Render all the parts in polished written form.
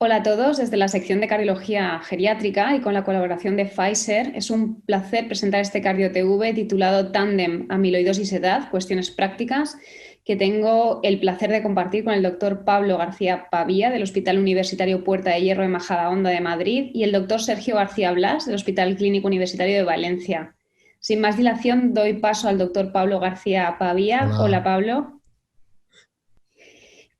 Hola a todos, desde la sección de cardiología geriátrica y con la colaboración de Pfizer, es un placer presentar este CardioTV titulado Tándem Amiloidosis Edad, cuestiones prácticas, que tengo el placer de compartir con el doctor Pablo García Pavía del Hospital Universitario Puerta de Hierro de Majadahonda de Madrid y el doctor Sergio García Blas del Hospital Clínico Universitario de Valencia. Sin más dilación, doy paso al doctor Pablo García Pavía. Hola, Hola. Pablo.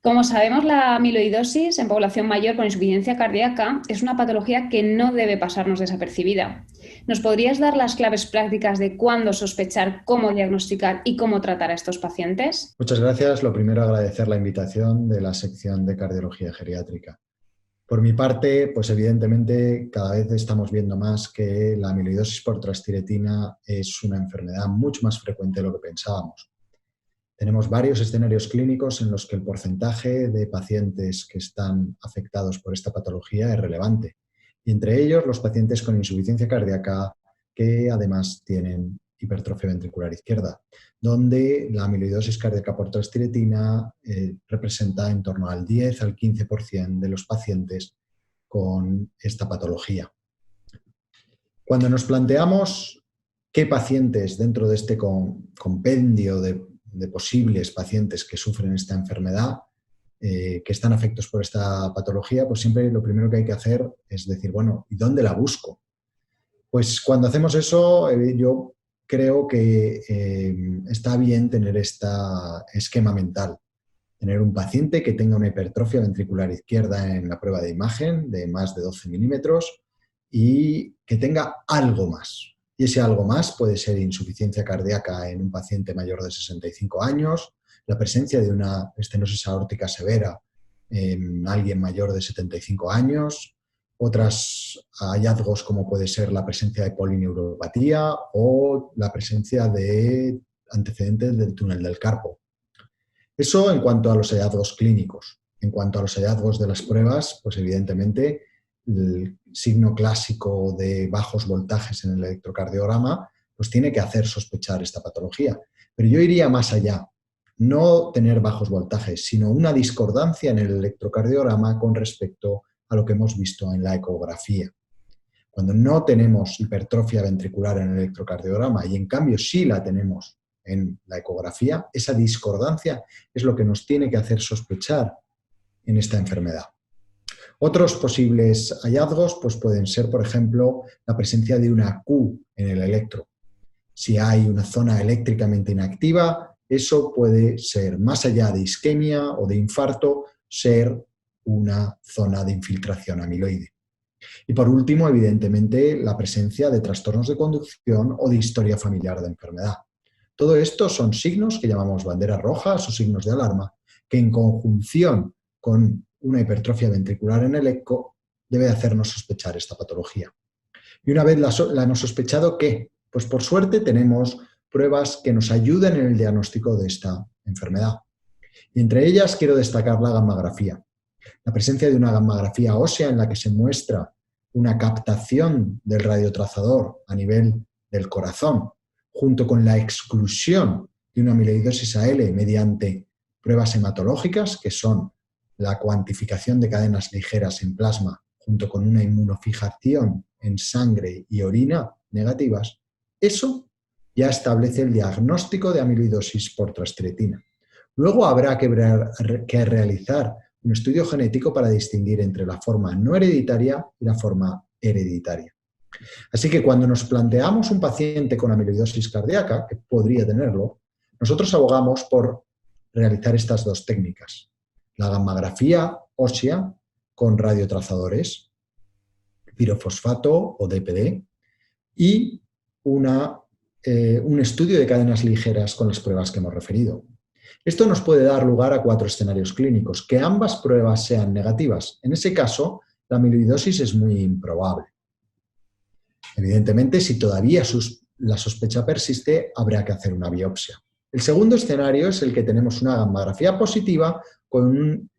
Como sabemos, la amiloidosis en población mayor con insuficiencia cardíaca es una patología que no debe pasarnos desapercibida. ¿Nos podrías dar las claves prácticas de cuándo sospechar, cómo diagnosticar y cómo tratar a estos pacientes? Muchas gracias. Lo primero, agradecer la invitación de la sección de cardiología geriátrica. Por mi parte, pues evidentemente cada vez estamos viendo más que la amiloidosis por transtiretina es una enfermedad mucho más frecuente de lo que pensábamos. Tenemos varios escenarios clínicos en los que el porcentaje de pacientes que están afectados por esta patología es relevante. Y entre ellos los pacientes con insuficiencia cardíaca que además tienen hipertrofia ventricular izquierda, donde la amiloidosis cardíaca por transtiretina representa en torno al 10 al 15% de los pacientes con esta patología. Cuando nos planteamos qué pacientes dentro de este compendio de posibles pacientes que sufren esta enfermedad, que están afectados por esta patología, pues siempre lo primero que hay que hacer es decir, bueno, ¿y dónde la busco? Pues cuando hacemos eso, yo creo que está bien tener este esquema mental. Tener un paciente que tenga una hipertrofia ventricular izquierda en la prueba de imagen de más de 12 milímetros y que tenga algo más. Y ese algo más puede ser insuficiencia cardíaca en un paciente mayor de 65 años, la presencia de una estenosis aórtica severa en alguien mayor de 75 años, otros hallazgos como puede ser la presencia de polineuropatía o la presencia de antecedentes del túnel del carpo. Eso en cuanto a los hallazgos clínicos. En cuanto a los hallazgos de las pruebas, pues evidentemente el signo clásico de bajos voltajes en el electrocardiograma pues tiene que hacer sospechar esta patología. Pero yo iría más allá. No tener bajos voltajes, sino una discordancia en el electrocardiograma con respecto a lo que hemos visto en la ecografía. Cuando no tenemos hipertrofia ventricular en el electrocardiograma y en cambio sí la tenemos en la ecografía, esa discordancia es lo que nos tiene que hacer sospechar en esta enfermedad. Otros posibles hallazgos pues pueden ser, por ejemplo, la presencia de una Q en el electro. Si hay una zona eléctricamente inactiva, eso puede ser, más allá de isquemia o de infarto, ser una zona de infiltración amiloide. Y por último, evidentemente, la presencia de trastornos de conducción o de historia familiar de enfermedad. Todo esto son signos que llamamos banderas rojas o signos de alarma, que en conjunción con una hipertrofia ventricular en el eco debe hacernos sospechar esta patología. Y una vez la hemos sospechado, ¿qué? Pues por suerte tenemos pruebas que nos ayuden en el diagnóstico de esta enfermedad. Y entre ellas quiero destacar la gammagrafía. La presencia de una gammagrafía ósea en la que se muestra una captación del radiotrazador a nivel del corazón, junto con la exclusión de una amiloidosis AL mediante pruebas hematológicas, que son la cuantificación de cadenas ligeras en plasma, junto con una inmunofijación en sangre y orina negativas, eso ya establece el diagnóstico de amiloidosis por transtiretina. Luego habrá que realizar un estudio genético para distinguir entre la forma no hereditaria y la forma hereditaria. Así que cuando nos planteamos un paciente con amiloidosis cardíaca, que podría tenerlo, nosotros abogamos por realizar estas dos técnicas. La gammagrafía ósea con radiotrazadores, pirofosfato o DPD, y un estudio de cadenas ligeras con las pruebas que hemos referido. Esto nos puede dar lugar a 4 escenarios clínicos, que ambas pruebas sean negativas. En ese caso, la amiloidosis es muy improbable. Evidentemente, si todavía la sospecha persiste, habrá que hacer una biopsia. El segundo escenario es el que tenemos una gammagrafía positiva con un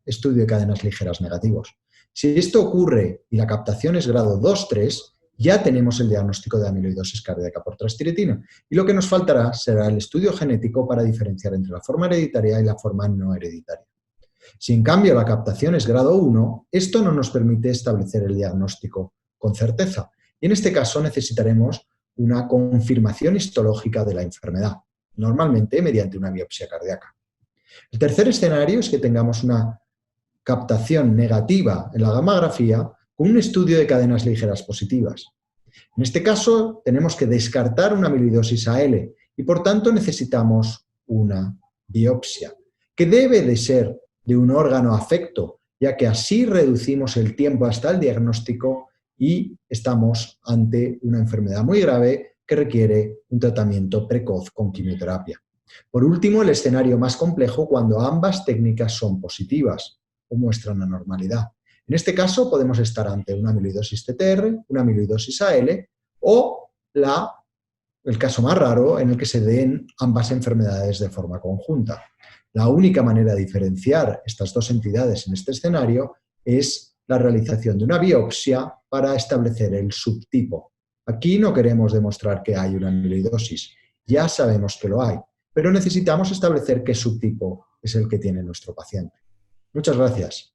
estudio de cadenas ligeras negativos. Si esto ocurre y la captación es grado 2-3, ya tenemos el diagnóstico de amiloidosis cardíaca por transtiretina y lo que nos faltará será el estudio genético para diferenciar entre la forma hereditaria y la forma no hereditaria. Si en cambio la captación es grado 1, esto no nos permite establecer el diagnóstico con certeza. Y en este caso necesitaremos una confirmación histológica de la enfermedad, normalmente mediante una biopsia cardíaca. El tercer escenario es que tengamos una captación negativa en la gammagrafía con un estudio de cadenas ligeras positivas. En este caso, tenemos que descartar una amiloidosis AL y, por tanto, necesitamos una biopsia, que debe de ser de un órgano afecto, ya que así reducimos el tiempo hasta el diagnóstico y estamos ante una enfermedad muy grave que requiere un tratamiento precoz con quimioterapia. Por último, el escenario más complejo cuando ambas técnicas son positivas o muestran la normalidad. En este caso podemos estar ante una amiloidosis TTR, una amiloidosis AL o el caso más raro en el que se den ambas enfermedades de forma conjunta. La única manera de diferenciar estas dos entidades en este escenario es la realización de una biopsia para establecer el subtipo. Aquí no queremos demostrar que hay una amiloidosis, ya sabemos que lo hay, pero necesitamos establecer qué subtipo es el que tiene nuestro paciente. Muchas gracias.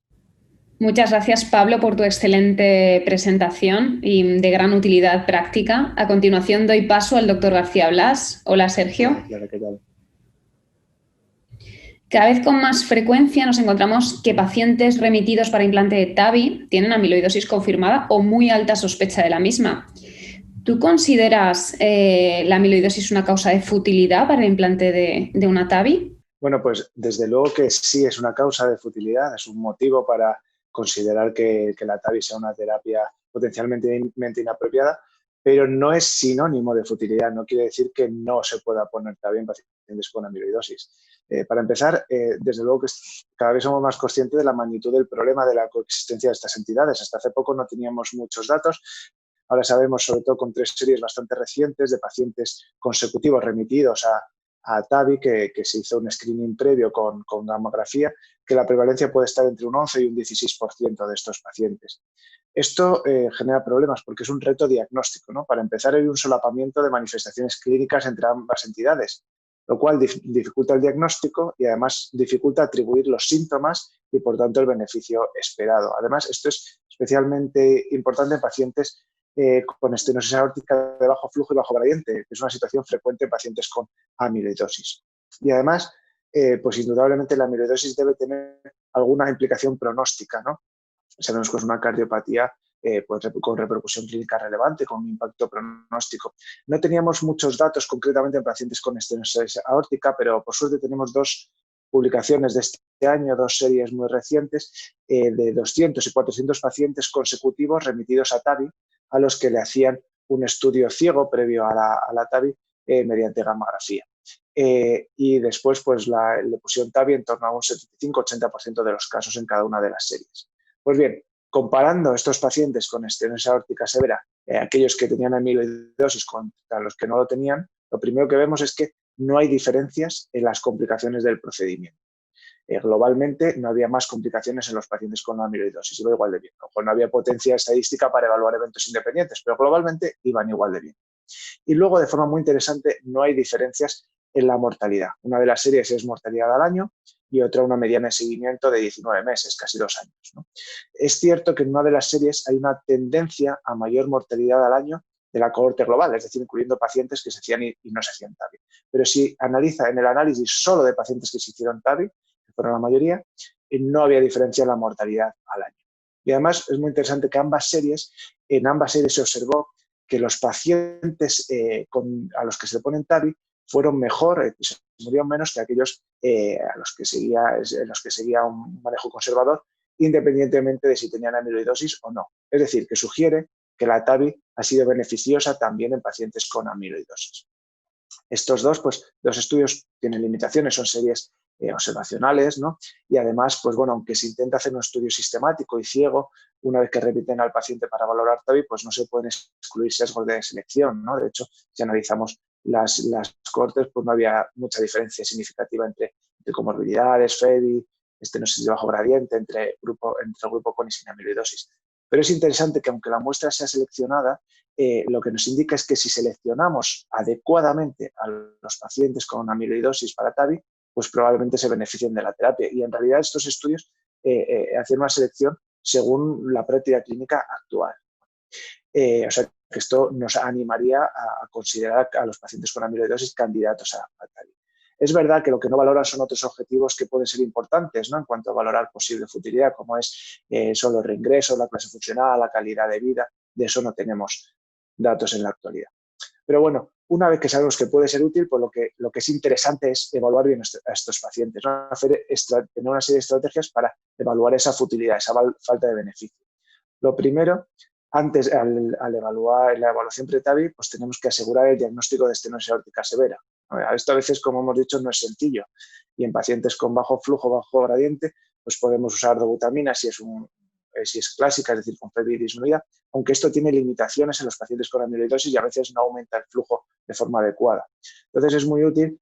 Muchas gracias, Pablo, por tu excelente presentación y de gran utilidad práctica. A continuación doy paso al doctor García Blas. Hola, Sergio. Claro, ¿qué tal? Cada vez con más frecuencia nos encontramos que pacientes remitidos para implante de TAVI tienen amiloidosis confirmada o muy alta sospecha de la misma. ¿Tú consideras la amiloidosis una causa de futilidad para el implante de una TAVI? Bueno, pues desde luego que sí es una causa de futilidad, es un motivo para considerar que la TAVI sea una terapia potencialmente inapropiada, pero no es sinónimo de futilidad, no quiere decir que no se pueda poner TAVI en pacientes con amiloidosis. Para empezar, desde luego que cada vez somos más conscientes de la magnitud del problema de la coexistencia de estas entidades. Hasta hace poco no teníamos muchos datos. Ahora sabemos, sobre todo con 3 series bastante recientes de pacientes consecutivos remitidos a TAVI, que se hizo un screening previo con gamografía, que la prevalencia puede estar entre un 11 y un 16% de estos pacientes. Esto genera problemas porque es un reto diagnóstico, ¿no? Para empezar, hay un solapamiento de manifestaciones clínicas entre ambas entidades, lo cual dificulta el diagnóstico y además dificulta atribuir los síntomas y, por tanto, el beneficio esperado. Además, esto es especialmente importante en pacientes con estenosis aórtica de bajo flujo y bajo gradiente, que es una situación frecuente en pacientes con amiloidosis. Y además, pues indudablemente la amiloidosis debe tener alguna implicación pronóstica, ¿no? Sabemos que es una cardiopatía pues, con repercusión clínica relevante, con un impacto pronóstico. No teníamos muchos datos concretamente en pacientes con estenosis aórtica, pero por suerte tenemos 2 publicaciones de este año, 2 series muy recientes, de 200 y 400 pacientes consecutivos remitidos a TAVI, a los que le hacían un estudio ciego previo a la TAVI mediante gammagrafía. Y después pues, le pusieron TAVI en torno a un 75-80% de los casos en cada una de las series. Pues bien, comparando estos pacientes con estenosis aórtica severa, aquellos que tenían amiloidosis contra los que no lo tenían, lo primero que vemos es que no hay diferencias en las complicaciones del procedimiento. Globalmente no había más complicaciones en los pacientes con amiloidosis, iba igual de bien. Ojo, no había potencia estadística para evaluar eventos independientes, pero globalmente iban igual de bien. Y luego, de forma muy interesante, no hay diferencias en la mortalidad. Una de las series es mortalidad al año y otra una mediana de seguimiento de 19 meses, casi 2 años, ¿no? Es cierto que en una de las series hay una tendencia a mayor mortalidad al año de la cohorte global, es decir, incluyendo pacientes que se hacían y no se hacían TAVI. Pero si analiza en el análisis solo de pacientes que se hicieron TAVI, que fueron la mayoría, no había diferencia en la mortalidad al año. Y además es muy interesante que en ambas series se observó que los pacientes a los que se le ponen TAVI fueron mejor, se murieron menos que aquellos a los que seguía un manejo conservador, independientemente de si tenían amiloidosis o no. Es decir, que sugiere que la TAVI ha sido beneficiosa también en pacientes con amiloidosis. Estos dos estudios tienen limitaciones, son series observacionales, ¿no? Y además, pues bueno, aunque se intenta hacer un estudio sistemático y ciego, una vez que repiten al paciente para valorar TAVI, pues no se pueden excluir sesgos de selección, ¿no? De hecho, si analizamos las cohortes, pues no había mucha diferencia significativa entre comorbilidades, FEBI, estenosis de bajo gradiente, entre el grupo con y sin amiloidosis. Pero es interesante que aunque la muestra sea seleccionada, lo que nos indica es que si seleccionamos adecuadamente a los pacientes con amiloidosis para TAVI, pues probablemente se beneficien de la terapia. Y en realidad estos estudios hacen una selección según la práctica clínica actual. O sea, que esto nos animaría a considerar a los pacientes con amiloidosis candidatos a TAVI. Es verdad que lo que no valoran son otros objetivos que pueden ser importantes, ¿no?, en cuanto a valorar posible futilidad, como son los reingresos, la clase funcional, la calidad de vida. De eso no tenemos datos en la actualidad. Pero bueno, una vez que sabemos que puede ser útil, pues lo que es interesante es evaluar bien a estos pacientes, ¿no?, tener una serie de estrategias para evaluar esa futilidad, esa falta de beneficio. Lo primero, antes, al evaluar la evaluación pre-TAVI, pues tenemos que asegurar el diagnóstico de estenosis aórtica severa. Esto a veces, como hemos dicho, no es sencillo. Y en pacientes con bajo flujo, bajo gradiente, pues podemos usar dobutamina si es clásica, es decir, con PVI disminuida, aunque esto tiene limitaciones en los pacientes con amiloidosis y a veces no aumenta el flujo de forma adecuada. Entonces es muy útil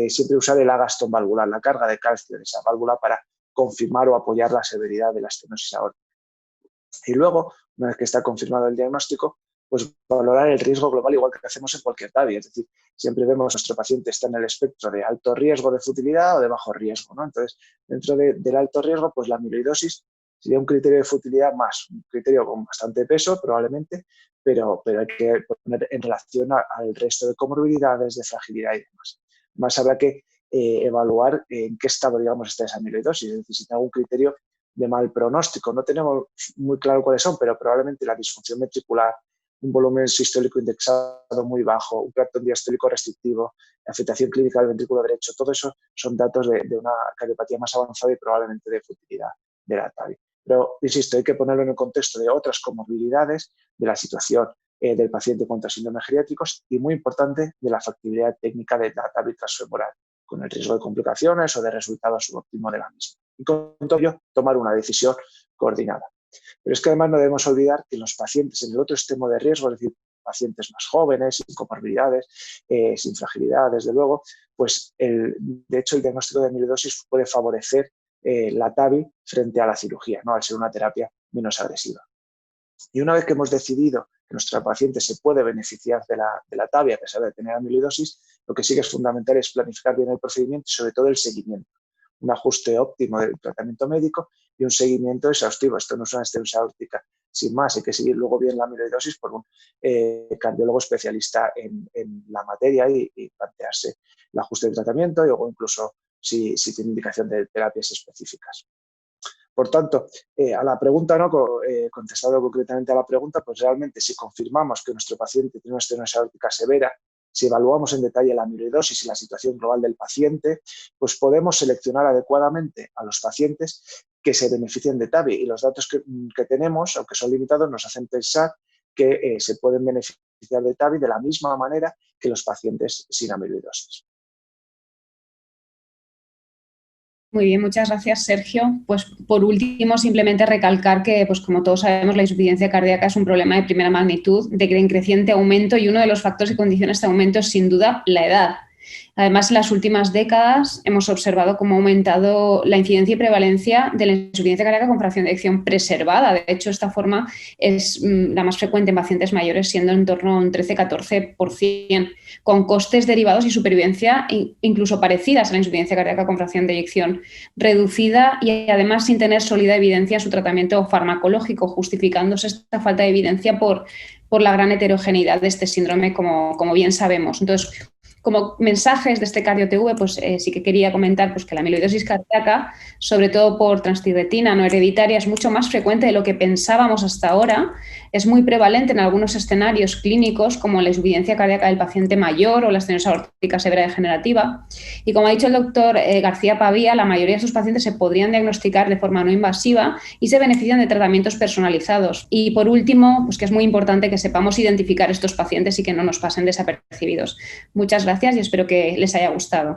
siempre usar el agastón valvular, la carga de calcio de esa válvula, para confirmar o apoyar la severidad de la estenosis aórtica. Y luego, una vez que está confirmado el diagnóstico, pues valorar el riesgo global igual que hacemos en cualquier TAVI. Es decir, siempre vemos que nuestro paciente está en el espectro de alto riesgo de futilidad o de bajo riesgo, ¿no? Entonces, dentro del alto riesgo, pues la amiloidosis sería un criterio de futilidad más, un criterio con bastante peso probablemente, pero hay que poner en relación al resto de comorbilidades, de fragilidad y demás. Más habrá que evaluar en qué estado, digamos, está esa amiloidosis, es decir, si tiene algún criterio de mal pronóstico. No tenemos muy claro cuáles son, pero probablemente la disfunción ventricular, un volumen sistólico indexado muy bajo, un plato diastólico restrictivo, afectación clínica del ventrículo derecho, todo eso son datos de una cardiopatía más avanzada y probablemente de futilidad de la TAVI. Pero, insisto, hay que ponerlo en el contexto de otras comorbilidades, de la situación del paciente con síndromes geriátricos y, muy importante, de la factibilidad técnica de la TAVI transfemoral, con el riesgo de complicaciones o de resultados subóptimos de la misma. Y con todo ello, tomar una decisión coordinada. Pero es que además no debemos olvidar que los pacientes en el otro extremo de riesgo, es decir, pacientes más jóvenes, sin comorbilidades, sin fragilidad, desde luego, pues de hecho el diagnóstico de amiloidosis puede favorecer la TAVI frente a la cirugía, ¿no?, al ser una terapia menos agresiva. Y una vez que hemos decidido que nuestro paciente se puede beneficiar de la TAVI a pesar de tener amiloidosis, lo que sí que es fundamental es planificar bien el procedimiento y sobre todo el seguimiento. Un ajuste óptimo del tratamiento médico y un seguimiento exhaustivo. Esto no es una estenosis aórtica sin más, hay que seguir luego bien la amiloidosis por un cardiólogo especialista en la materia y plantearse el ajuste del tratamiento y luego incluso si tiene indicación de terapias específicas. Por tanto, a la pregunta, ¿no?, contestado concretamente a la pregunta, pues realmente si confirmamos que nuestro paciente tiene una estenosis aórtica severa, si evaluamos en detalle la amiloidosis y la situación global del paciente, pues podemos seleccionar adecuadamente a los pacientes que se beneficien de TAVI. Y los datos que tenemos, aunque son limitados, nos hacen pensar que se pueden beneficiar de TAVI de la misma manera que los pacientes sin amiloidosis. Muy bien, muchas gracias, Sergio. Pues por último, simplemente recalcar que, pues como todos sabemos, la insuficiencia cardíaca es un problema de primera magnitud, en creciente aumento, y uno de los factores que condiciona este aumento es sin duda la edad. Además, en las últimas décadas hemos observado cómo ha aumentado la incidencia y prevalencia de la insuficiencia cardíaca con fracción de eyección preservada. De hecho, esta forma es la más frecuente en pacientes mayores, siendo en torno a un 13-14%, con costes derivados y supervivencia incluso parecidas a la insuficiencia cardíaca con fracción de eyección reducida, y además sin tener sólida evidencia en su tratamiento farmacológico, justificándose esta falta de evidencia por la gran heterogeneidad de este síndrome, como bien sabemos. Entonces, como mensajes de este cardio-TV, pues sí que quería comentar pues, que la amiloidosis cardíaca, sobre todo por transtibretina no hereditaria, es mucho más frecuente de lo que pensábamos hasta ahora. Es muy prevalente en algunos escenarios clínicos, como la insuficiencia cardíaca del paciente mayor o la estenosis aórtica severa degenerativa. Y como ha dicho el doctor García Pavía, la mayoría de sus pacientes se podrían diagnosticar de forma no invasiva y se benefician de tratamientos personalizados. Y por último, pues que es muy importante que sepamos identificar estos pacientes y que no nos pasen desapercibidos. Muchas gracias y espero que les haya gustado.